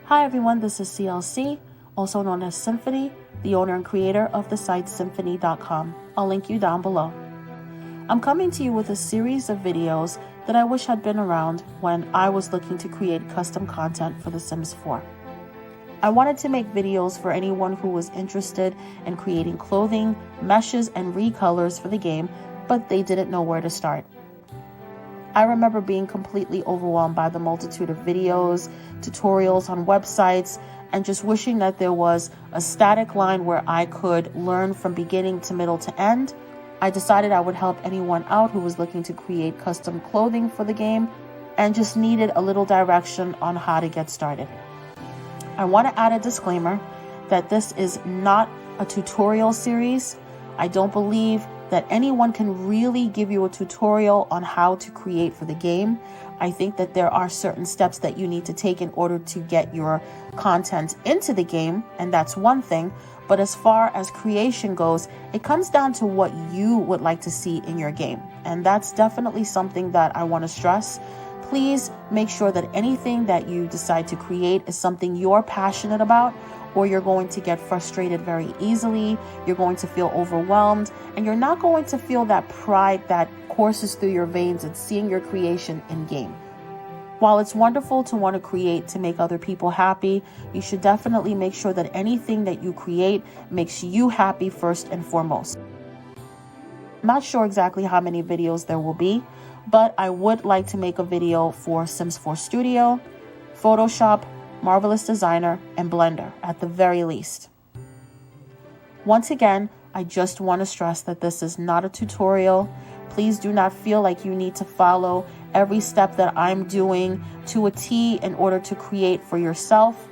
Hi everyone, this is CLC, also known as Symphony, the owner and creator of the site symphony.com. I'll link you down below. I'm coming to you with a series of videos that I wish had been around when I was looking to create custom content for The Sims 4. I wanted to make videos for anyone who was interested in creating clothing, meshes, and recolors for the game, but they didn't know where to start. I remember being completely overwhelmed by the multitude of videos, tutorials on websites, and just wishing that there was a static line where I could learn from beginning to middle to end. I decided I would help anyone out who was looking to create custom clothing for the game and just needed a little direction on how to get started. I want to add a disclaimer that this is not a tutorial series. I don't believe that anyone can really give you a tutorial on how to create for the game. I think that there are certain steps that you need to take in order to get your content into the game, and that's one thing. But as far as creation goes, it comes down to what you would like to see in your game. And that's definitely something that I want to stress. Please make sure that anything that you decide to create is something you're passionate about, or you're going to get frustrated very easily, you're going to feel overwhelmed, and you're not going to feel that pride that courses through your veins at seeing your creation in game. While it's wonderful to want to create to make other people happy, you should definitely make sure that anything that you create makes you happy first and foremost. I'm not sure exactly how many videos there will be, but I would like to make a video for Sims4Studio, Photoshop, Marvelous Designer, and Blender at the very least. Once again, I just want to stress that this is not a tutorial. Please do not feel like you need to follow every step that I'm doing to a T in order to create for yourself.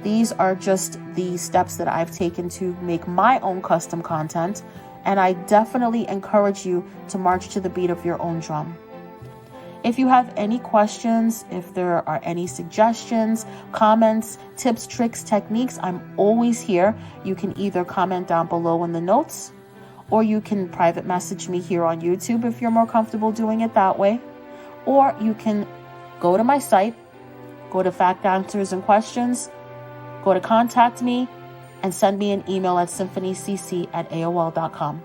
These are just the steps that I've taken to make my own custom content, and I definitely encourage you to march to the beat of your own drum. If you have any questions, if there are any suggestions, comments, tips, tricks, techniques, I'm always here. You can either comment down below in the notes, or you can private message me here on YouTube if you're more comfortable doing it that way. Or you can go to my site, go to Fact Answers and Questions, go to Contact Me, and send me an email at symphonycc@aol.com.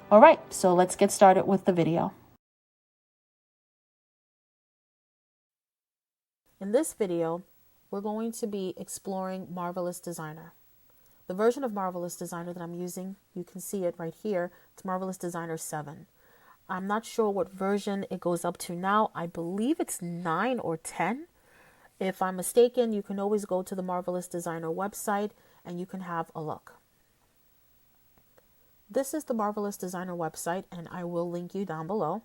All right, so let's get started with the video. In this video, we're going to be exploring Marvelous Designer. The version of Marvelous Designer that I'm using, you can see it right here. It's Marvelous Designer 7. I'm not sure what version it goes up to now. I believe it's 9 or 10. If I'm mistaken, you can always go to the Marvelous Designer website and you can have a look. This is the Marvelous Designer website, and I will link you down below.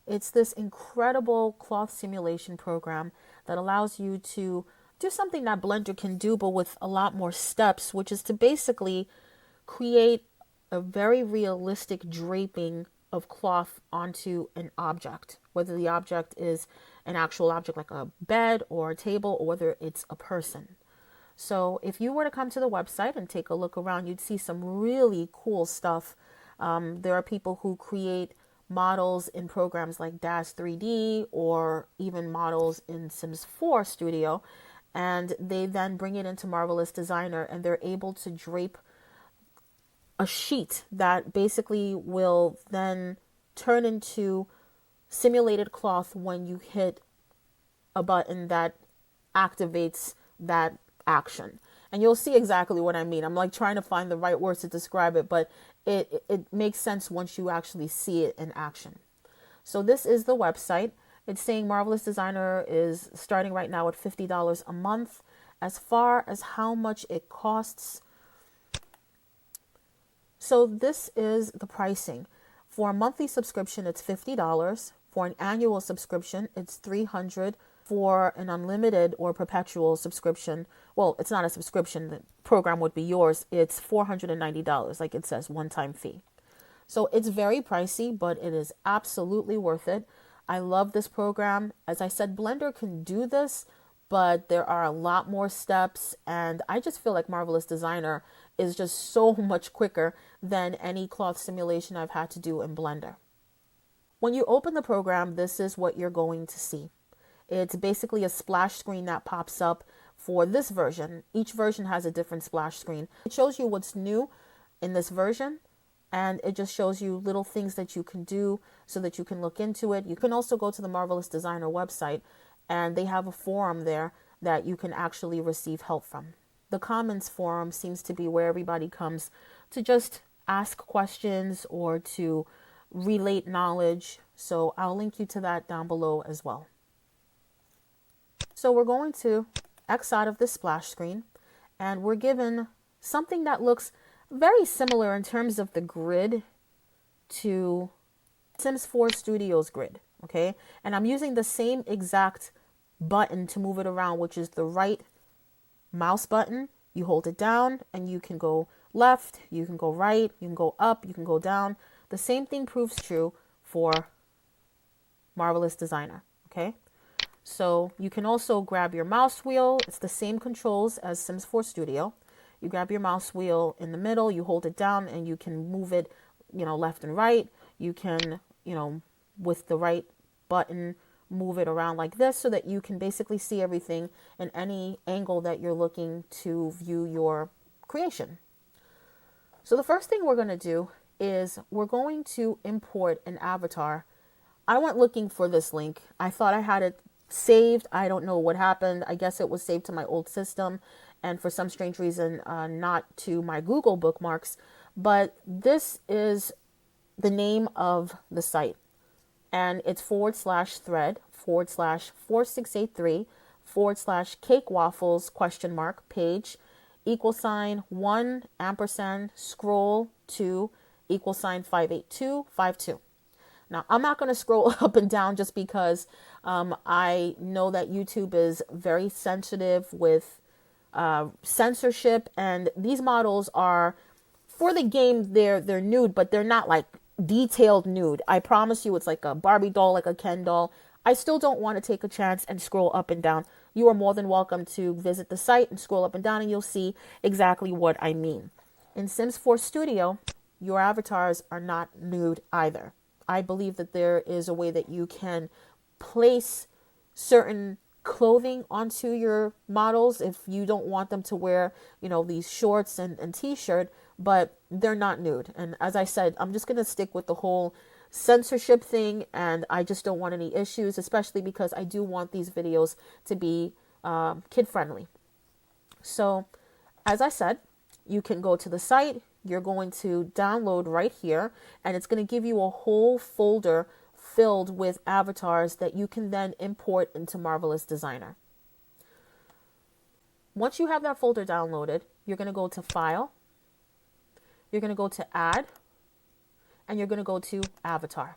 It's this incredible cloth simulation program that allows you to do something that Blender can do, but with a lot more steps, which is to basically create a very realistic draping of cloth onto an object, whether the object is an actual object like a bed or a table, or whether it's a person. So if you were to come to the website and take a look around, you'd see some really cool stuff. There are people who create models in programs like Dash 3D or even models in Sims4Studio, and they then bring it into Marvelous Designer, and they're able to drape a sheet that basically will then turn into simulated cloth when you hit a button that activates that action. And you'll see exactly what I mean. I'm like trying to find the right words to describe it, but it makes sense once you actually see it in action. So this is the website. It's saying Marvelous Designer is starting right now at $50 a month. As far as how much it costs, so this is the pricing. For a monthly subscription, it's $50. For an annual subscription, it's $300. For an unlimited or perpetual subscription, well, it's not a subscription, the program would be yours, it's $490, like it says, one-time fee. So it's very pricey, but it is absolutely worth it. I love this program. As I said, Blender can do this, but there are a lot more steps, and I just feel like Marvelous Designer is just so much quicker than any cloth simulation I've had to do in Blender. When you open the program, this is what you're going to see. It's basically a splash screen that pops up for this version. Each version has a different splash screen. It shows you what's new in this version, and it just shows you little things that you can do so that you can look into it. You can also go to the Marvelous Designer website, and they have a forum there that you can actually receive help from. The comments forum seems to be where everybody comes to just ask questions or to relate knowledge. So I'll link you to that down below as well. So we're going to X out of the splash screen, and we're given something that looks very similar in terms of the grid to Sims4Studio's grid, okay? And I'm using the same exact button to move it around, which is the right mouse button. You hold it down and you can go left, you can go right, you can go up, you can go down. The same thing proves true for Marvelous Designer, okay? So you can also grab your mouse wheel. It's the same controls as Sims4Studio. You grab your mouse wheel in the middle, you hold it down, and you can move it, left and right. You can, with the right button, move it around like this so that you can basically see everything in any angle that you're looking to view your creation. So the first thing we're going to do is we're going to import an avatar. I went looking for this link. I thought I had it saved. I don't know what happened. I guess it was saved to my old system, and for some strange reason, not to my Google bookmarks. But this is the name of the site, and it's /thread/4683/cake waffles ? Page =1 scroll to =58252. Now, I'm not going to scroll up and down just because I know that YouTube is very sensitive with censorship, and these models are, for the game, they're nude, but they're not like detailed nude. I promise you, it's like a Barbie doll, like a Ken doll. I still don't want to take a chance and scroll up and down. You are more than welcome to visit the site and scroll up and down, and you'll see exactly what I mean. In Sims4Studio, your avatars are not nude either. I believe that there is a way that you can place certain clothing onto your models if you don't want them to wear, these shorts and t-shirt, but they're not nude. And as I said, I'm just going to stick with the whole censorship thing, and I just don't want any issues, especially because I do want these videos to be kid-friendly. So, as I said, you can go to the site. You're going to download right here, and it's going to give you a whole folder filled with avatars that you can then import into Marvelous Designer. Once you have that folder downloaded, you're going to go to File, you're going to go to Add, and you're going to go to Avatar.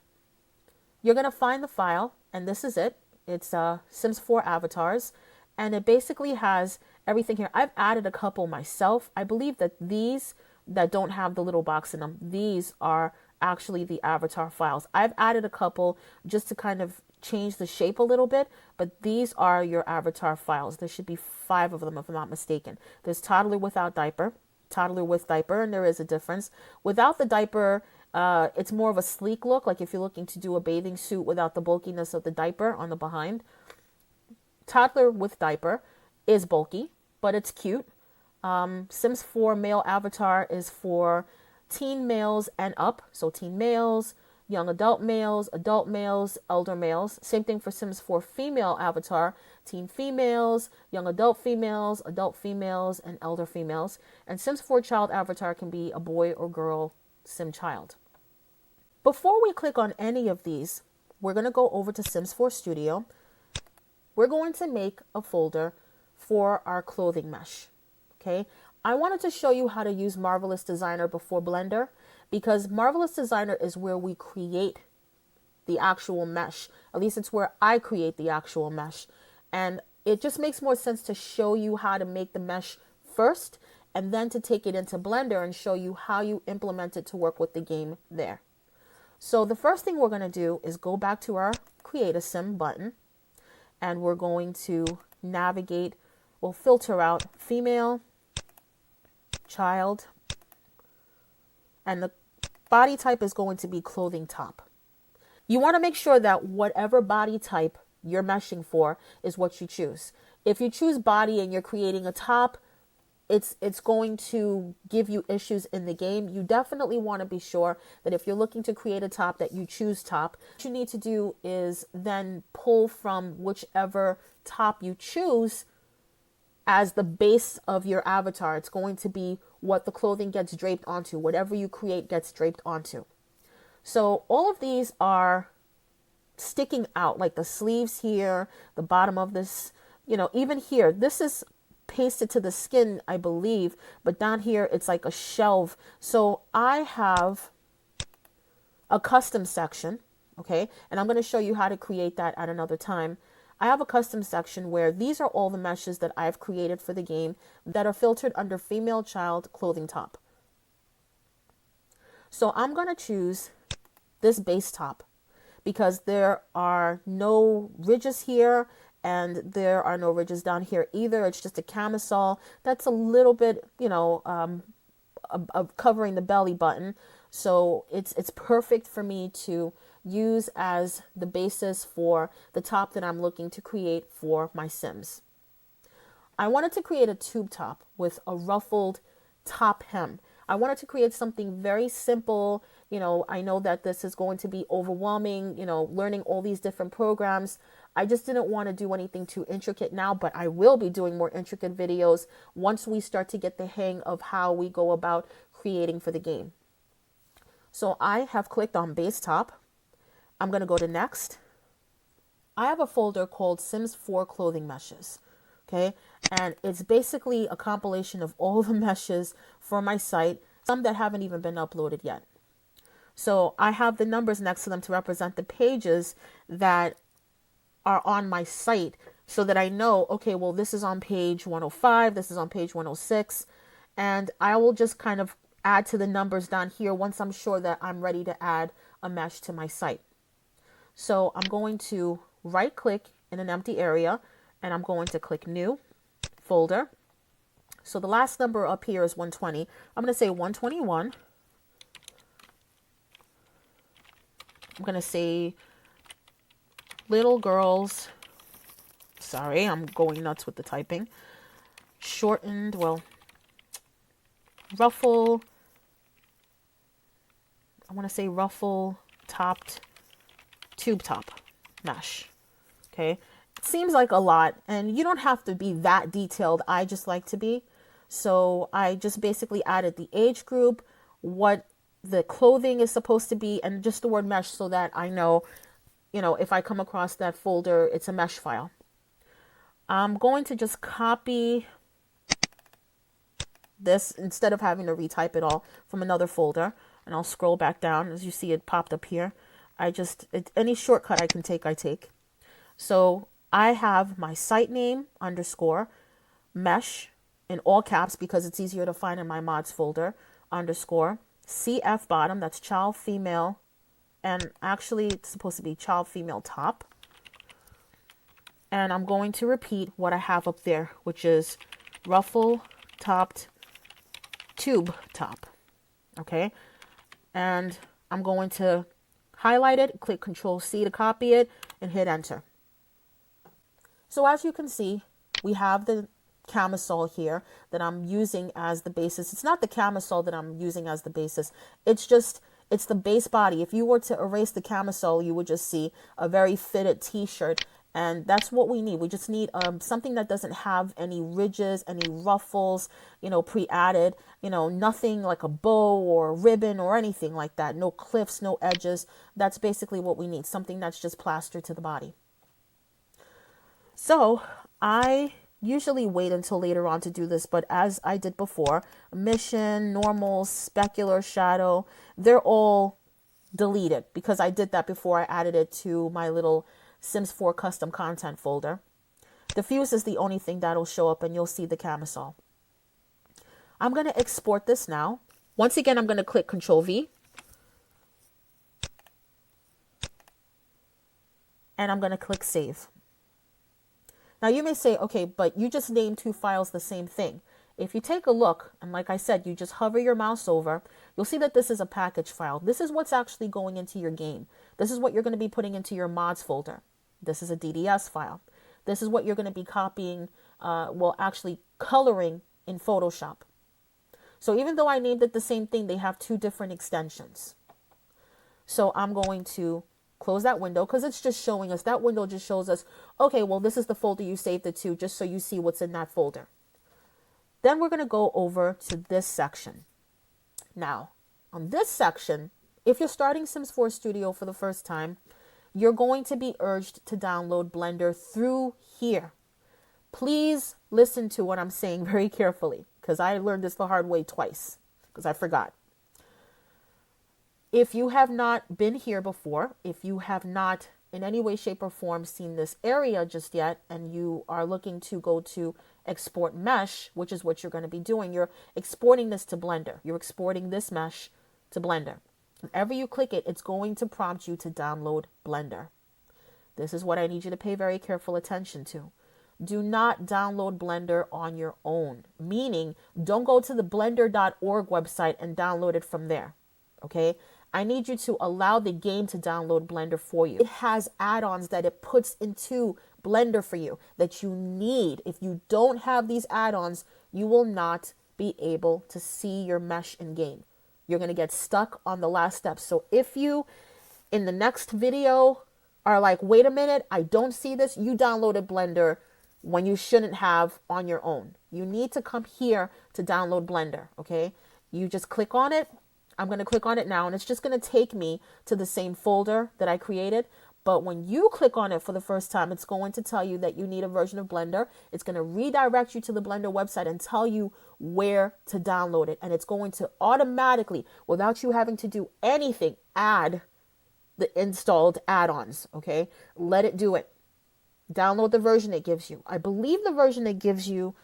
You're going to find the file, and this is it. It's Sims4 Avatars, and it basically has everything here. I've added a couple myself. I believe that these that don't have the little box in them, these are actually the avatar files. I've added a couple just to kind of change the shape a little bit, but these are your avatar files. There should be 5 of them if I'm not mistaken. There's toddler without diaper, toddler with diaper, and there is a difference. Without the diaper, it's more of a sleek look, like if you're looking to do a bathing suit without the bulkiness of the diaper on the behind. Toddler with diaper is bulky, but it's cute. Sims4 male avatar is for teen males and up, so teen males, young adult males, elder males. Same thing for Sims4 female avatar, teen females, young adult females, and elder females. And Sims4 child avatar can be a boy or girl sim child. Before we click on any of these, we're going to go over to Sims4Studio. We're going to make a folder for our clothing mesh. Okay, I wanted to show you how to use Marvelous Designer before Blender, because Marvelous Designer is where we create the actual mesh. At least it's where I create the actual mesh. And it just makes more sense to show you how to make the mesh first, and then to take it into Blender and show you how you implement it to work with the game there. So the first thing we're going to do is go back to our Create a Sim button, and we're going to navigate, we'll filter out female, child, and the body type is going to be clothing top. You want to make sure that whatever body type you're meshing for is what you choose. If you choose body and you're creating a top, it's going to give you issues in the game. You definitely want to be sure that if you're looking to create a top, that you choose top. What you need to do is then pull from whichever top you choose as the base of your avatar. It's going to be what the clothing gets draped onto. Whatever you create gets draped onto. So all of these are sticking out, like the sleeves here, the bottom of this, even here, this is pasted to the skin, I believe, but down here it's like a shelf. So I have a custom section, okay, and I'm going to show you how to create that at another time. I have a custom section where these are all the meshes that I've created for the game that are filtered under female child clothing top. So I'm going to choose this base top because there are no ridges here and there are no ridges down here either. It's just a camisole that's a little bit, of covering the belly button. So it's perfect for me to use as the basis for the top that I'm looking to create for my Sims. I wanted to create a tube top with a ruffled top hem. I wanted to create something very simple. I know that this is going to be overwhelming, learning all these different programs. I just didn't want to do anything too intricate now, but I will be doing more intricate videos once we start to get the hang of how we go about creating for the game. So I have clicked on base top. I'm going to go to next. I have a folder called Sims4 clothing meshes. Okay. And it's basically a compilation of all the meshes for my site, some that haven't even been uploaded yet. So I have the numbers next to them to represent the pages that are on my site so that I know, okay, well, this is on page 105, this is on page 106, and I will just kind of add to the numbers down here once I'm sure that I'm ready to add a mesh to my site. So I'm going to right click in an empty area and I'm going to click new folder. So the last number up here is 120. I'm going to say 121. I'm going to say little girls. Sorry, I'm going nuts with the typing. Shortened, ruffle. I want to say ruffle topped tube top mesh. Okay. It seems like a lot, and you don't have to be that detailed. I just like to be. So I just basically added the age group, what the clothing is supposed to be, and just the word mesh so that I know, if I come across that folder, it's a mesh file. I'm going to just copy this instead of having to retype it all from another folder, and I'll scroll back down. As you see, it popped up here. Any shortcut I can take, I take. So I have my site name _ mesh in all caps because it's easier to find in my mods folder _ CF bottom, that's child female, and actually it's supposed to be child female top. And I'm going to repeat what I have up there, which is ruffle topped tube top. Okay. And I'm going to highlight it, click Control C to copy it, and hit enter. So as you can see, we have the camisole here that I'm using as the basis. It's not the camisole that I'm using as the basis. It's the base body. If you were to erase the camisole, you would just see a very fitted t-shirt. And that's what we need. We just need something that doesn't have any ridges, any ruffles, pre-added, nothing like a bow or a ribbon or anything like that. No cliffs, no edges. That's basically what we need. Something that's just plastered to the body. So I usually wait until later on to do this, but as I did before, mission, normal, specular, shadow, they're all deleted because I did that before I added it to my little Sims 4 custom content folder. Diffuse is the only thing that'll show up and you'll see the camisole. I'm going to export this now. Once again, I'm going to click Control V. And I'm going to click Save. Now you may say, okay, but you just named two files the same thing. If you take a look, and like I said, you just hover your mouse over, you'll see that this is a package file. This is what's actually going into your game. This is what you're going to be putting into your mods folder. This is a DDS file. This is what you're going to be copying, actually coloring in Photoshop. So even though I named it the same thing, they have two different extensions. So I'm going to close that window because it's just showing us, that window just shows us, okay, well, this is the folder you saved it to, just so you see what's in that folder. Then we're going to go over to this section. Now, on this section, if you're starting Sims 4 Studio for the first time, you're going to be urged to download Blender through here. Please listen to what I'm saying very carefully, because I learned this the hard way twice, because I forgot. If you have not been here before, if you have not in any way, shape, or form seen this area just yet, and you are looking to go to export mesh, which is what you're going to be doing, you're exporting this to Blender. You're exporting this mesh to Blender. Whenever you click it, it's going to prompt you to download Blender. This is what I need you to pay very careful attention to. Do not download Blender on your own, meaning don't go to the blender.org website and download it from there, okay? I need you to allow the game to download Blender for you. It has add-ons that it puts into Blender for you that you need. If you don't have these add-ons, you will not be able to see your mesh in game. You're going to get stuck on the last step. So if you, in the next video, are like, wait a minute, I don't see this, you downloaded Blender when you shouldn't have on your own. You need to come here to download Blender, okay? You just click on it. I'm going to click on it now, and it's just going to take me to the same folder that I created. But when you click on it for the first time, it's going to tell you that you need a version of Blender. It's going to redirect you to the Blender website and tell you where to download it. And it's going to automatically, without you having to do anything, add the installed add-ons, okay? Let it do it. Download the version it gives you. I believe the version it gives you,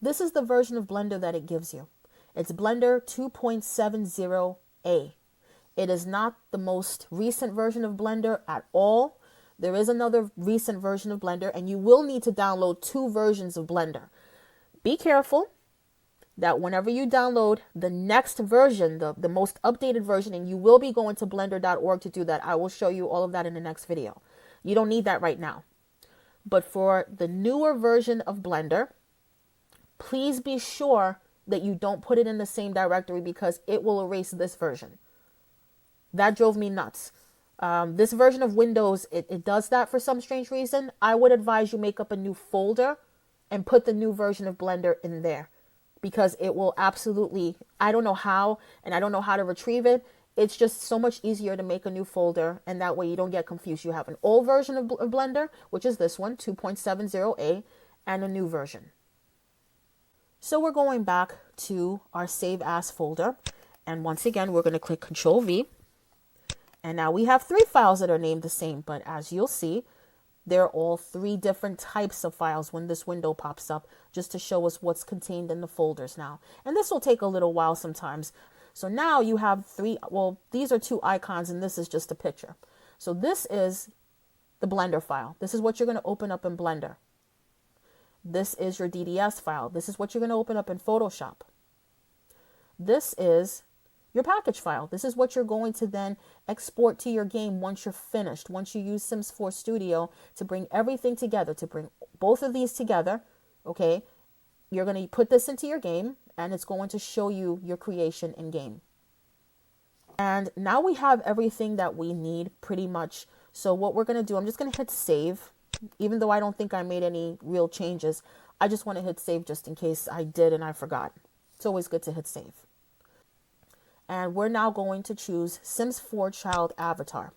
this is the version of Blender that it gives you. It's Blender 2.70a. It is not the most recent version of Blender at all. There is another recent version of Blender, and you will need to download two versions of Blender. Be careful that whenever you download the next version, the most updated version, and you will be going to blender.org to do that. I will show you all of that in the next video. You don't need that right now. But for the newer version of Blender, please be sure that you don't put it in the same directory because it will erase this version. That drove me nuts. This version of Windows, it does that for some strange reason. I would advise you make up a new folder and put the new version of Blender in there because it will absolutely, I don't know how, and I don't know how to retrieve it. It's just so much easier to make a new folder, and that way you don't get confused. You have an old version of Blender, which is this one, 2.70a, and a new version. So we're going back to our Save As folder, and once again, we're going to click Control-V. And now we have three files that are named the same, but as you'll see, they're all three different types of files when this window pops up, just to show us what's contained in the folders now. And this will take a little while sometimes. So now you have three, well, these are two icons and this is just a picture. So this is the Blender file. This is what you're going to open up in Blender. This is your DDS file. This is what you're going to open up in Photoshop. This is your package file. This is what you're going to then export to your game once you're finished, once you use Sims 4 Studio to bring everything together, to bring both of these together, okay? You're going to put this into your game, and it's going to show you your creation in game. And now we have everything that we need pretty much. So what we're going to do, I'm just going to hit save. Even though I don't think I made any real changes, I just want to hit save just in case I did and I forgot. It's always good to hit save. And we're now going to choose Sims 4 Child Avatar.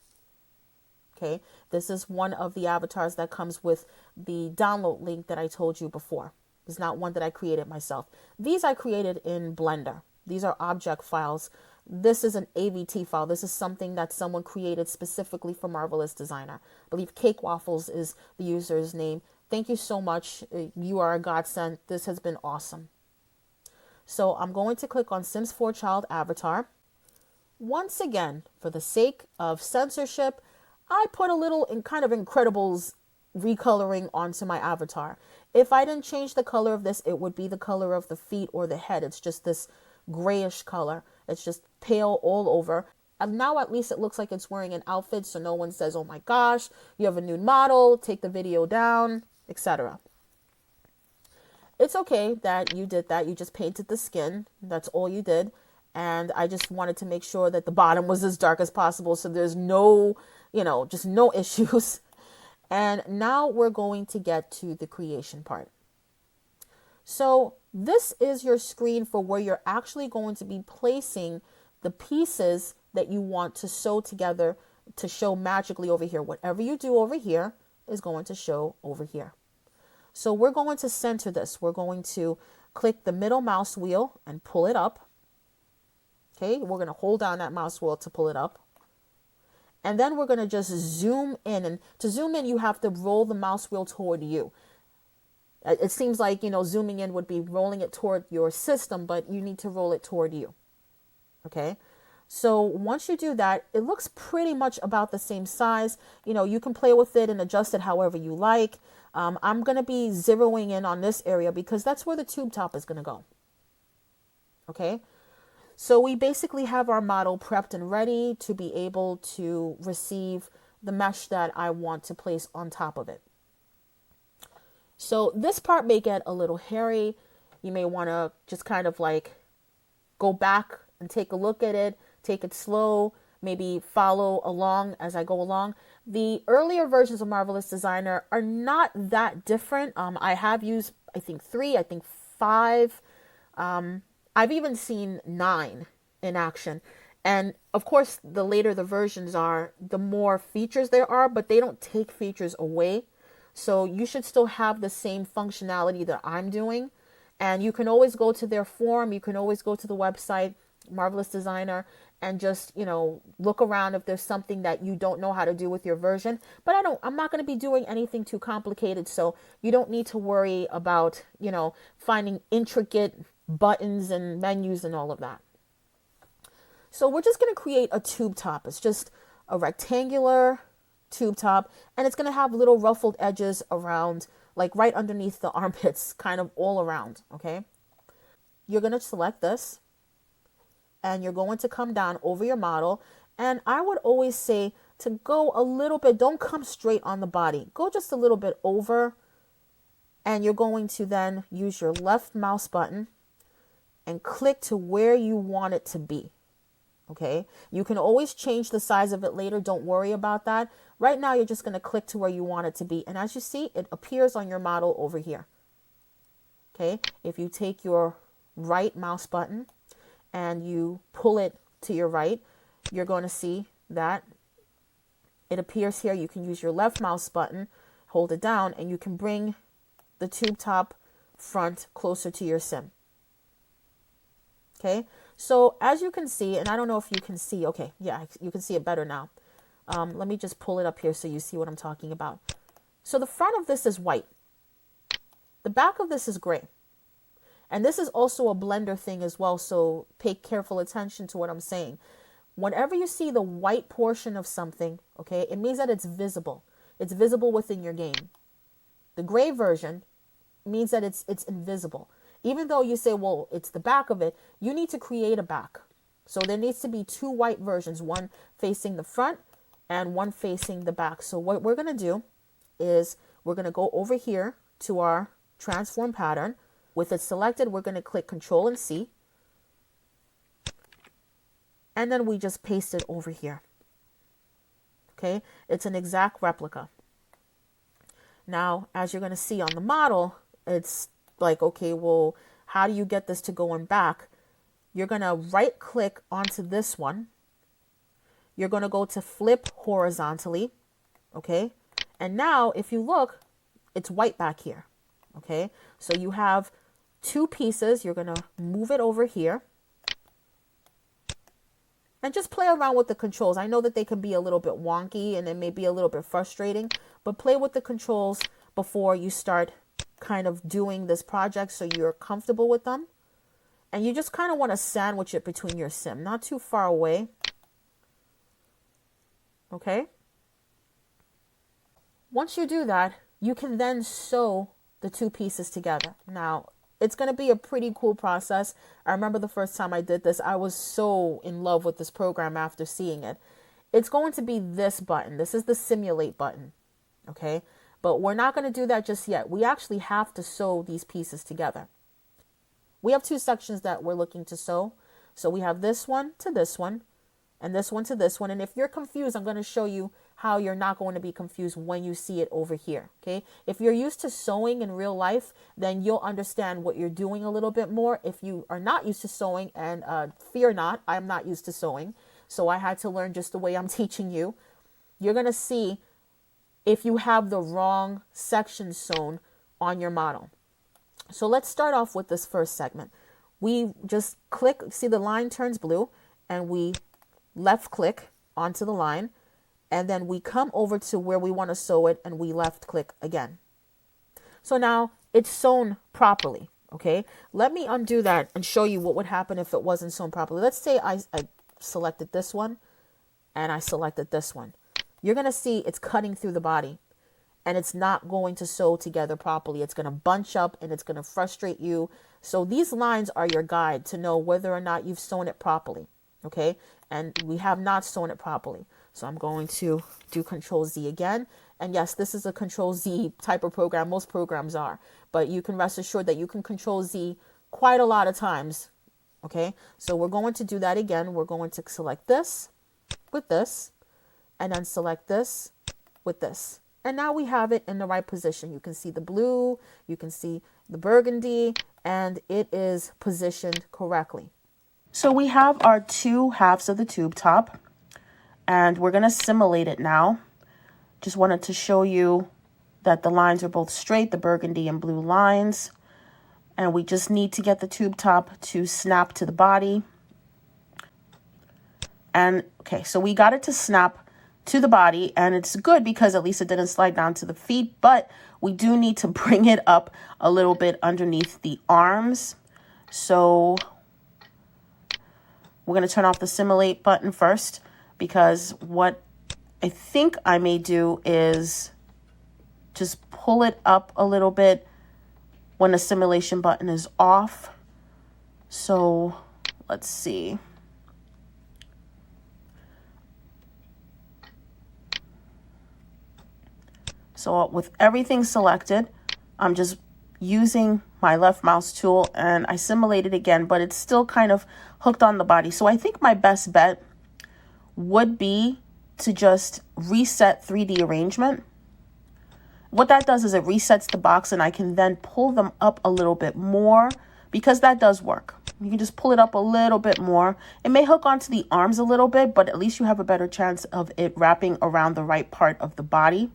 Okay, this is one of the avatars that comes with the download link that I told you before. It's not one that I created myself. These I created in Blender. These are object files. This is an AVT file. This is something that someone created specifically for Marvelous Designer. I believe Cake Waffles is the user's name. Thank you so much. You are a godsend. This has been awesome. So I'm going to click on Sims 4 Child Avatar. Once again, for the sake of censorship, I put a little kind of Incredibles recoloring onto my avatar. If I didn't change the color of this, it would be the color of the feet or the head. It's just this grayish color. It's just pale all over. And now at least it looks like it's wearing an outfit, so no one says, oh my gosh, you have a nude model, take the video down. etc. It's okay that you did that. You just painted the skin. That's all you did. And I just wanted to make sure that the bottom was as dark as possible so there's no, just no issues. And now we're going to get to the creation part. So this is your screen for where you're actually going to be placing the pieces that you want to sew together to show magically over here. Whatever you do over here is going to show over here. So we're going to center this. We're going to click the middle mouse wheel and pull it up. Okay, we're going to hold down that mouse wheel to pull it up. And then we're going to just zoom in. And to zoom in, you have to roll the mouse wheel toward you. It seems like, zooming in would be rolling it toward your system, but you need to roll it toward you. Okay, so once you do that, it looks pretty much about the same size. You can play with it and adjust it however you like. I'm going to be zeroing in on this area because that's where the tube top is going to go. Okay, so we basically have our model prepped and ready to be able to receive the mesh that I want to place on top of it. So this part may get a little hairy. You may want to just kind of like go back and take a look at it, take it slow, maybe follow along as I go along. The earlier versions of Marvelous Designer are not that different. I have used, I think 3, I think 5. I've even seen 9 in action. And of course, the later the versions are, the more features there are, but they don't take features away. So you should still have the same functionality that I'm doing. And you can always go to their forum. You can always go to the website, Marvelous Designer, and just, look around if there's something that you don't know how to do with your version. But I'm not going to be doing anything too complicated. So you don't need to worry about, finding intricate buttons and menus and all of that. So we're just going to create a tube top. It's just a rectangular tube top, and it's going to have little ruffled edges around, like right underneath the armpits, kind of all around. Okay, you're going to select this and you're going to come down over your model, and I would always say to go a little bit, don't come straight on the body, go just a little bit over, and you're going to then use your left mouse button and click to where you want it to be. Okay, you can always change the size of it later. Don't worry about that. Right now, you're just going to click to where you want it to be. And as you see, it appears on your model over here. Okay, if you take your right mouse button and you pull it to your right, you're going to see that it appears here. You can use your left mouse button, hold it down, and you can bring the tube top front closer to your sim. Okay, so as you can see, and I don't know if you can see, okay, yeah, you can see it better now. Let me just pull it up here so you see what I'm talking about. So the front of this is white. The back of this is gray. And this is also a blender thing as well, so pay careful attention to what I'm saying. Whenever you see the white portion of something, okay, it means that it's visible. It's visible within your game. The gray version means that it's invisible. Even though you say, well, it's the back of it, you need to create a back. So there needs to be 2 white versions, one facing the front and one facing the back. So what we're going to do is we're going to go over here to our transform pattern. With it selected, we're going to click Control and C. And then we just paste it over here. Okay, it's an exact replica. Now, as you're going to see on the model, it's like, okay, well, how do you get this to go in back? You're going to right click onto this one. You're going to go to flip horizontally. Okay. And now if you look, it's white back here. Okay. So you have 2 pieces. You're going to move it over here. And just play around with the controls. I know that they can be a little bit wonky and it may be a little bit frustrating, but play with the controls before you start kind of doing this project so you're comfortable with them. And you just kind of want to sandwich it between your sim, not too far away. Okay. Once you do that, you can then sew the 2 pieces together. Now, it's going to be a pretty cool process. I remember the first time I did this, I was so in love with this program after seeing it. It's going to be this button. This is the simulate button. Okay. but we're not going to do that just yet. We actually have to sew these pieces together. We have two sections that we're looking to sew. So we have this one to this one and this one to this one. And if you're confused, I'm going to show you how you're not going to be confused when you see it over here. Okay. If you're used to sewing in real life, then you'll understand what you're doing a little bit more. If you are not used to sewing, and fear not, I'm not used to sewing, so I had to learn just the way I'm teaching you. You're going to see if you have the wrong section sewn on your model. So let's start off with this first segment. We just click, see the line turns blue, and we left click onto the line, and then we come over to where we want to sew it, and we left click again. So now it's sewn properly. Okay, let me undo that and show you what would happen if it wasn't sewn properly. Let's say I selected this one and I selected this one. You're going to see it's cutting through the body, and it's not going to sew together properly. It's going to bunch up and it's going to frustrate you. So these lines are your guide to know whether or not you've sewn it properly. Okay, and we have not sewn it properly. So I'm going to do Control Z again. And yes, this is a Control Z type of program. Most programs are, but you can rest assured that you can Control Z quite a lot of times. Okay, so we're going to do that again. We're going to select this with this, and then select this with this. And now we have it in the right position. You can see the blue, you can see the burgundy, and it is positioned correctly. So we have our two halves of the tube top, and we're going to simulate it now. Just wanted to show you that the lines are both straight, the burgundy and blue lines. And we just need to get the tube top to snap to the body. And okay, so we got it to snap to the body, and it's good because at least it didn't slide down to the feet, but we do need to bring it up a little bit underneath the arms. So we're going to turn off the simulate button first, because what I think I may do is just pull it up a little bit when the simulation button is off. So let's see. So with everything selected, I'm just using my left mouse tool, and I simulated again, but it's still kind of hooked on the body. So I think my best bet would be to just reset 3D arrangement. What that does is it resets the box, and I can then pull them up a little bit more, because that does work. You can just pull it up a little bit more. It may hook onto the arms a little bit, but at least you have a better chance of it wrapping around the right part of the body.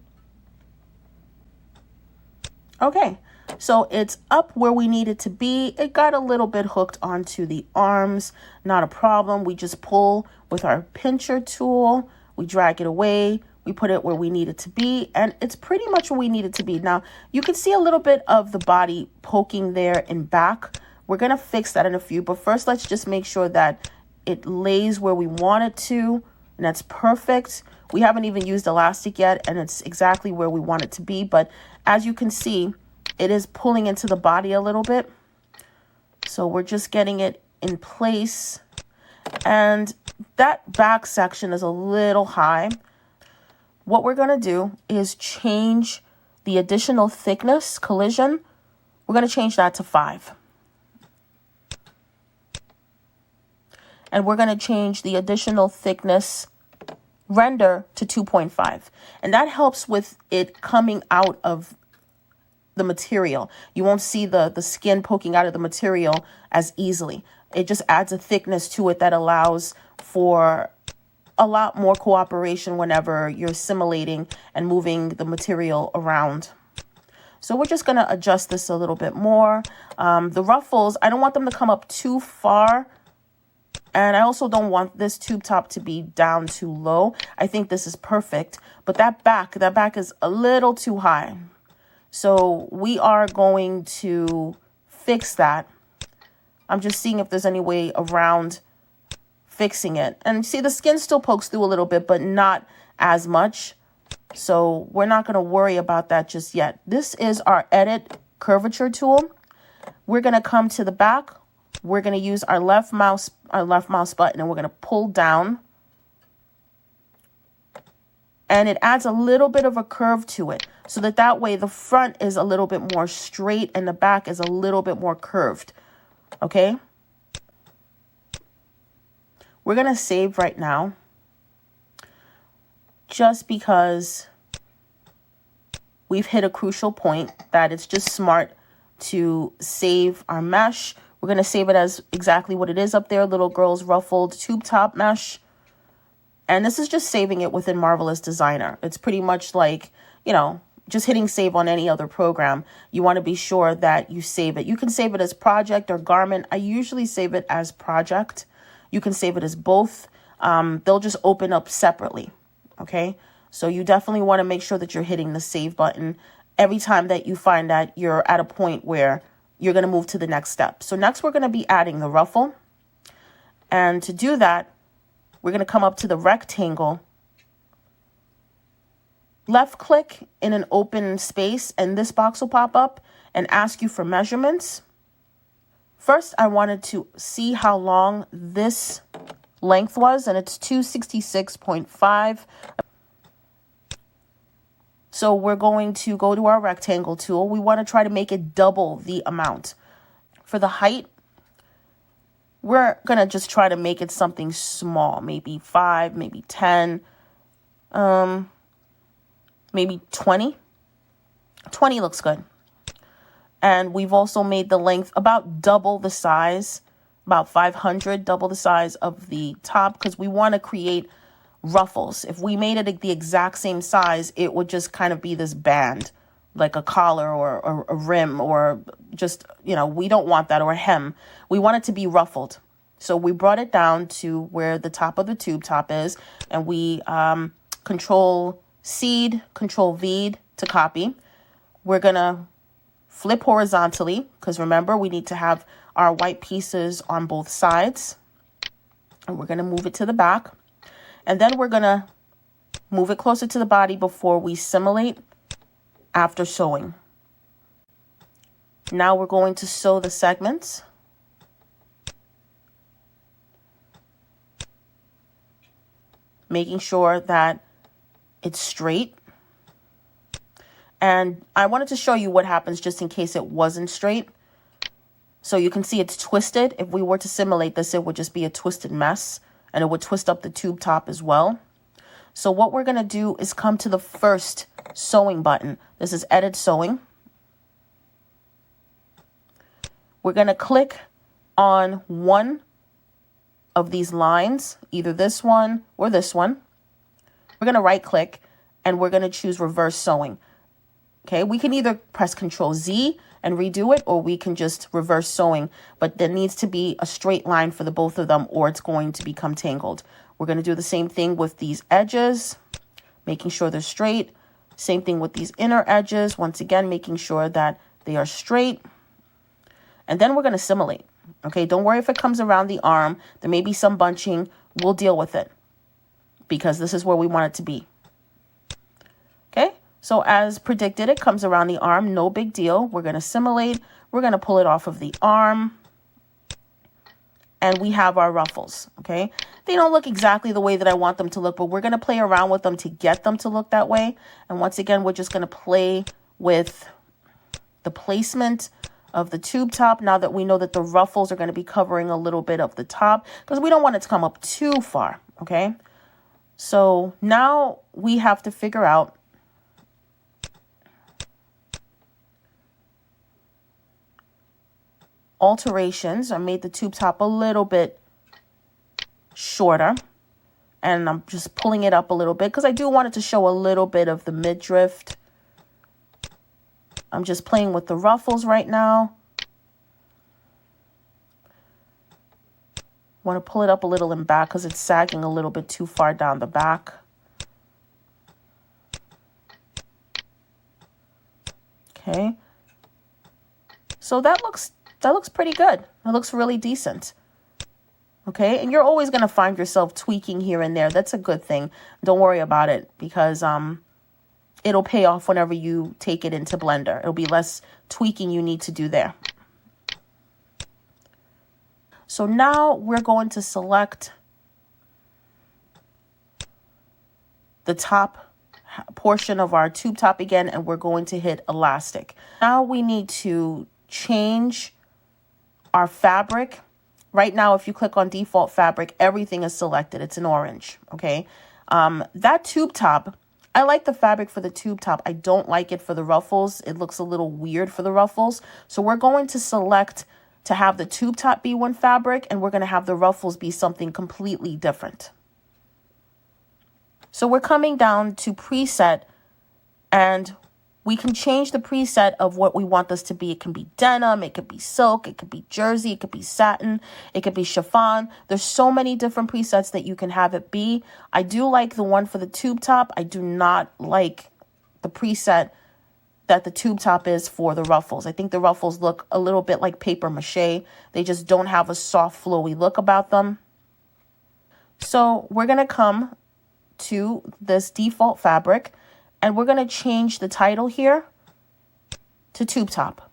Okay, so it's up where we need it to be. It got a little bit hooked onto the arms, not a problem. We just pull with our pincher tool, we drag it away, we put it where we need it to be, and it's pretty much where we need it to be. Now, you can see a little bit of the body poking there in back. We're gonna fix that in a few, but first let's just make sure that it lays where we want it to, and that's perfect. We haven't even used elastic yet, and it's exactly where we want it to be, but as you can see, it is pulling into the body a little bit. So we're just getting it in place. And that back section is a little high. What we're going to do is change the additional thickness, collision. We're going to change that to 5. And we're going to change the additional thickness, render, to 2.5. And that helps with it coming out of the material. You won't see the skin poking out of the material as easily. It just adds a thickness to it that allows for a lot more cooperation whenever you're simulating and moving the material around. So we're just going to adjust this a little bit more. The ruffles, I don't want them to come up too far. And I also don't want this tube top to be down too low. I think this is perfect. But that back is a little too high. So we are going to fix that. I'm just seeing if there's any way around fixing it. And see, the skin still pokes through a little bit, but not as much. So we're not going to worry about that just yet. This is our edit curvature tool. We're going to come to the back. We're going to use our left mouse button, and we're going to pull down. And it adds a little bit of a curve to it. so that way the front is a little bit more straight and the back is a little bit more curved. Okay. We're going to save right now just because we've hit a crucial point that it's just smart to save our mesh. We're going to save it as exactly what it is up there, little girl's ruffled tube top mesh. And this is just saving it within Marvelous Designer. It's pretty much like, you know, just hitting save on any other program. You want to be sure that you save it. You can save it as project or garment. I usually save it as project. You can save it as both. They'll just open up separately. Okay. So you definitely want to make sure that you're hitting the save button every time that you find that you're at a point where you're going to move to the next step. So next we're going to be adding the ruffle. And to do that, we're going to come up to the rectangle, left click in an open space, and this box will pop up and ask you for measurements. First, I wanted to see how long this length was, and it's 266.5. So we're going to go to our rectangle tool. We want to try to make it double the amount. For the height, we're going to just try to make it something small, maybe 5, maybe 10, maybe 20. 20 looks good. And we've also made the length about double the size, about 500, double the size of the top, because we want to create ruffles. If we made it the exact same size, it would just kind of be this band, like a collar or a rim, or just, you know, we don't want that, or a hem. We want it to be ruffled. So we brought it down to where the top of the tube top is, and we Control C, Control V to copy. We're going to flip horizontally, because remember, we need to have our white pieces on both sides. And we're going to move it to the back. And then we're going to move it closer to the body before we simulate after sewing. Now we're going to sew the segments. Making sure that it's straight. And I wanted to show you what happens just in case it wasn't straight. So you can see it's twisted. If we were to simulate this, it would just be a twisted mess, and it would twist up the tube top as well. So what we're going to do is come to the first sewing button. This is Edit Sewing. We're going to click on one of these lines, either this one or this one. We're going to right click and we're going to choose Reverse Sewing. Okay, we can either press Control Z and redo it, or we can just reverse sewing, but there needs to be a straight line for the both of them, or it's going to become tangled. We're going to do the same thing with these edges, making sure they're straight. Same thing with these inner edges, once again, making sure that they are straight. And then we're going to simulate. Okay, don't worry if it comes around the arm. There may be some bunching. We'll deal with it because this is where we want it to be. Okay. So as predicted, it comes around the arm. No big deal. We're going to simulate. We're going to pull it off of the arm. And we have our ruffles. Okay. They don't look exactly the way that I want them to look, but we're going to play around with them to get them to look that way. And once again, we're just going to play with the placement of the tube top now that we know that the ruffles are going to be covering a little bit of the top, because we don't want it to come up too far. Okay. So now we have to figure out alterations. I made the tube top a little bit shorter, and I'm just pulling it up a little bit because I do want it to show a little bit of the midriff. I'm just playing with the ruffles right now. Want to pull it up a little in back because it's sagging a little bit too far down the back. Okay. So that looks pretty good. It looks really decent. Okay. And you're always going to find yourself tweaking here and there. That's a good thing. Don't worry about it, because it'll pay off whenever you take it into Blender. It'll be less tweaking you need to do there. So now we're going to select the top portion of our tube top again, and we're going to hit elastic. Now we need to change our fabric. Right now, if you click on default fabric, everything is selected. It's in orange, okay? That tube top, I like the fabric for the tube top. I don't like it for the ruffles. It looks a little weird for the ruffles. So we're going to select to have the tube top be one fabric, and we're going to have the ruffles be something completely different. So we're coming down to preset, and we can change the preset of what we want this to be. It can be denim, it could be silk, it could be jersey, it could be satin, it could be chiffon. There's so many different presets that you can have it be. I do like the one for the tube top. I do not like the preset that the tube top is for the ruffles. I think the ruffles look a little bit like paper mache. They just don't have a soft, flowy look about them. So we're going to come to this default fabric, and we're going to change the title here to tube top.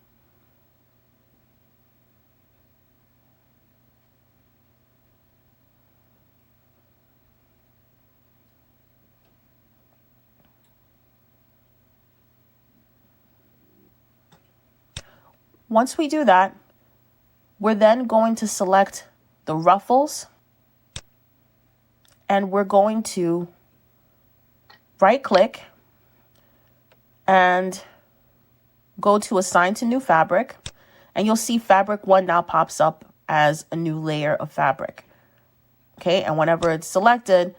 Once we do that, we're then going to select the ruffles, and we're going to right click and go to assign to new fabric, and you'll see fabric 1 now pops up as a new layer of fabric. Okay, and whenever it's selected,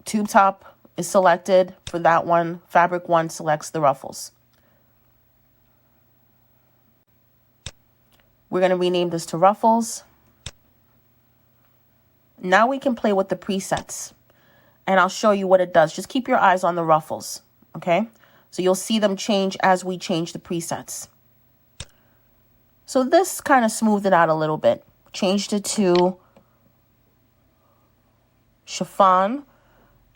tube top is selected for that one. Fabric 1 selects the ruffles. We're going to rename this to ruffles. Now we can play with the presets, and I'll show you what it does. Just keep your eyes on the ruffles, okay? So you'll see them change as we change the presets. So this kind of smoothed it out a little bit. Changed it to chiffon,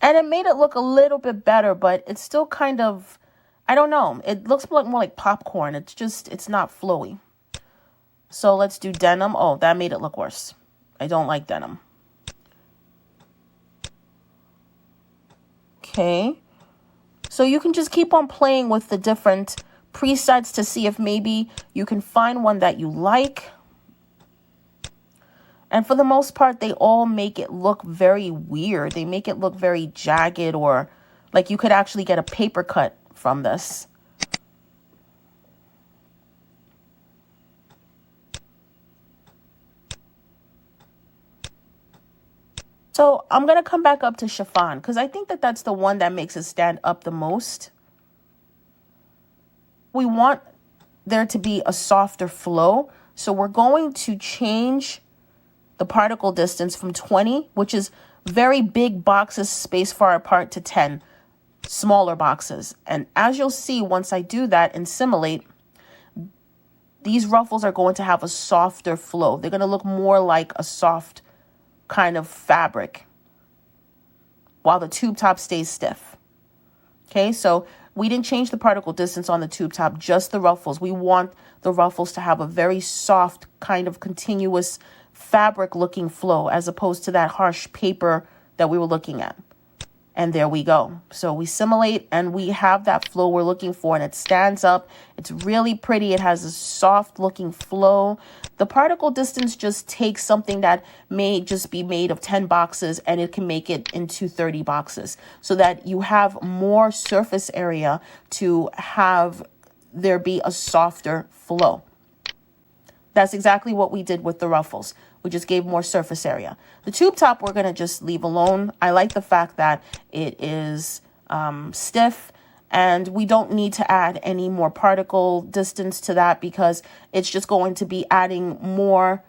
and it made it look a little bit better, but it's still kind of, I don't know. It looks more like popcorn. It's not flowy. So let's do denim. Oh, that made it look worse. I don't like denim. Okay, so you can just keep on playing with the different presets to see if maybe you can find one that you like. And for the most part, they all make it look very weird. They make it look very jagged, or like you could actually get a paper cut from this. So I'm going to come back up to chiffon because I think that that's the one that makes it stand up the most. We want there to be a softer flow. So we're going to change the particle distance from 20, which is very big boxes spaced far apart, to 10 smaller boxes. And as you'll see, once I do that and simulate, these ruffles are going to have a softer flow. They're going to look more like a soft kind of fabric while the tube top stays stiff. Okay, so we didn't change the particle distance on the tube top, just the ruffles. We want the ruffles to have a very soft kind of continuous fabric looking flow as opposed to that harsh paper that we were looking at. And there we go. So we simulate and we have that flow we're looking for, and it stands up. It's really pretty. It has a soft looking flow. The particle distance just takes something that may just be made of 10 boxes and it can make it into 30 boxes so that you have more surface area to have there be a softer flow. That's exactly what we did with the ruffles. We just gave more surface area. The tube top, we're going to just leave alone. I like the fact that it is stiff, and we don't need to add any more particle distance to that because it's just going to be adding more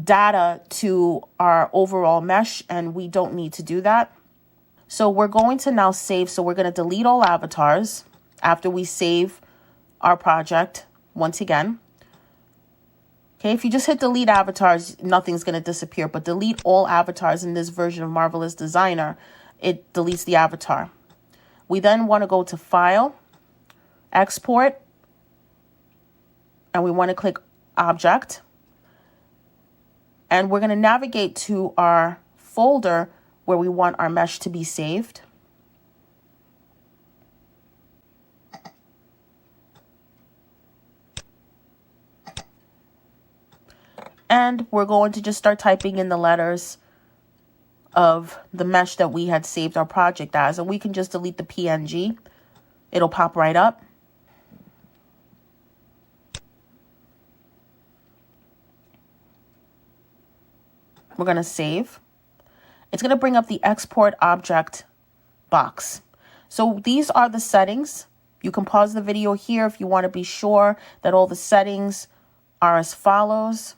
data to our overall mesh, and we don't need to do that. So we're going to now save. So we're going to delete all avatars after we save our project once again. Okay, if you just hit delete avatars, nothing's going to disappear, but delete all avatars in this version of Marvelous Designer, it deletes the avatar. We then want to go to File, Export, and we want to click Object. And we're going to navigate to our folder where we want our mesh to be saved. And we're going to just start typing in the letters of the mesh that we had saved our project as. And we can just delete the PNG. It'll pop right up. We're going to save. It's going to bring up the export object box. So these are the settings. You can pause the video here if you want to be sure that all the settings are as follows.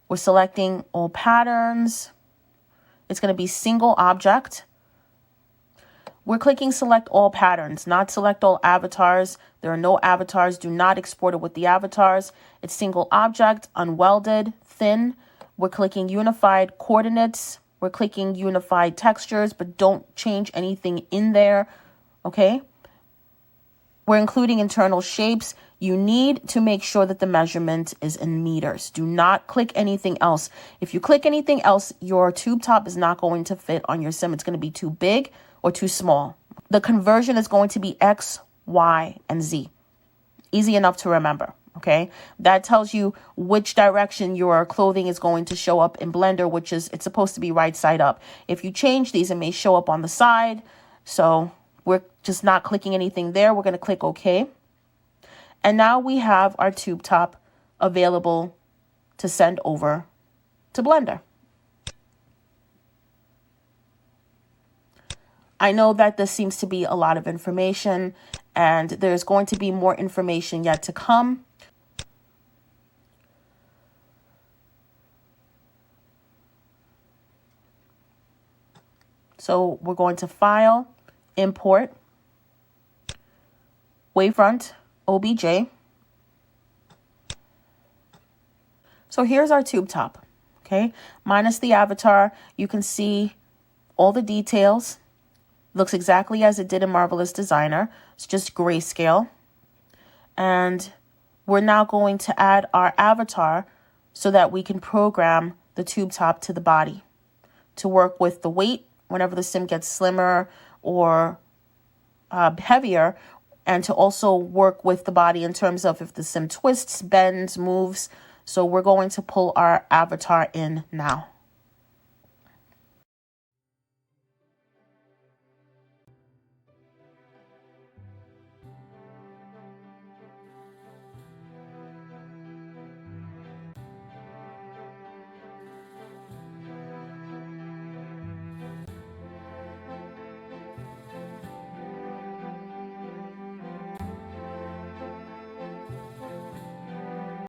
We're selecting all patterns. It's going to be single object. We're clicking select all patterns, not select all avatars. There are no avatars. Do not export it with the avatars. It's single object, unwelded, thin. We're clicking unified coordinates. We're clicking unified textures, but don't change anything in there. Okay. We're including internal shapes. You need to make sure that the measurement is in meters. Do not click anything else. If you click anything else, your tube top is not going to fit on your sim. It's going to be too big or too small. The conversion is going to be X, Y, and Z. Easy enough to remember. Okay, that tells you which direction your clothing is going to show up in Blender, which is it's supposed to be right side up. If you change these, it may show up on the side. So we're just not clicking anything there. We're going to click OK. And now we have our tube top available to send over to Blender. I know that this seems to be a lot of information, and there's going to be more information yet to come. So we're going to File, Import, Wavefront, OBJ. So here's our tube top, okay? Minus the avatar, you can see all the details. Looks exactly as it did in Marvelous Designer. It's just grayscale. And we're now going to add our avatar so that we can program the tube top to the body to work with the weight whenever the sim gets slimmer or heavier, and to also work with the body in terms of if the sim twists, bends, moves. So we're going to pull our avatar in now.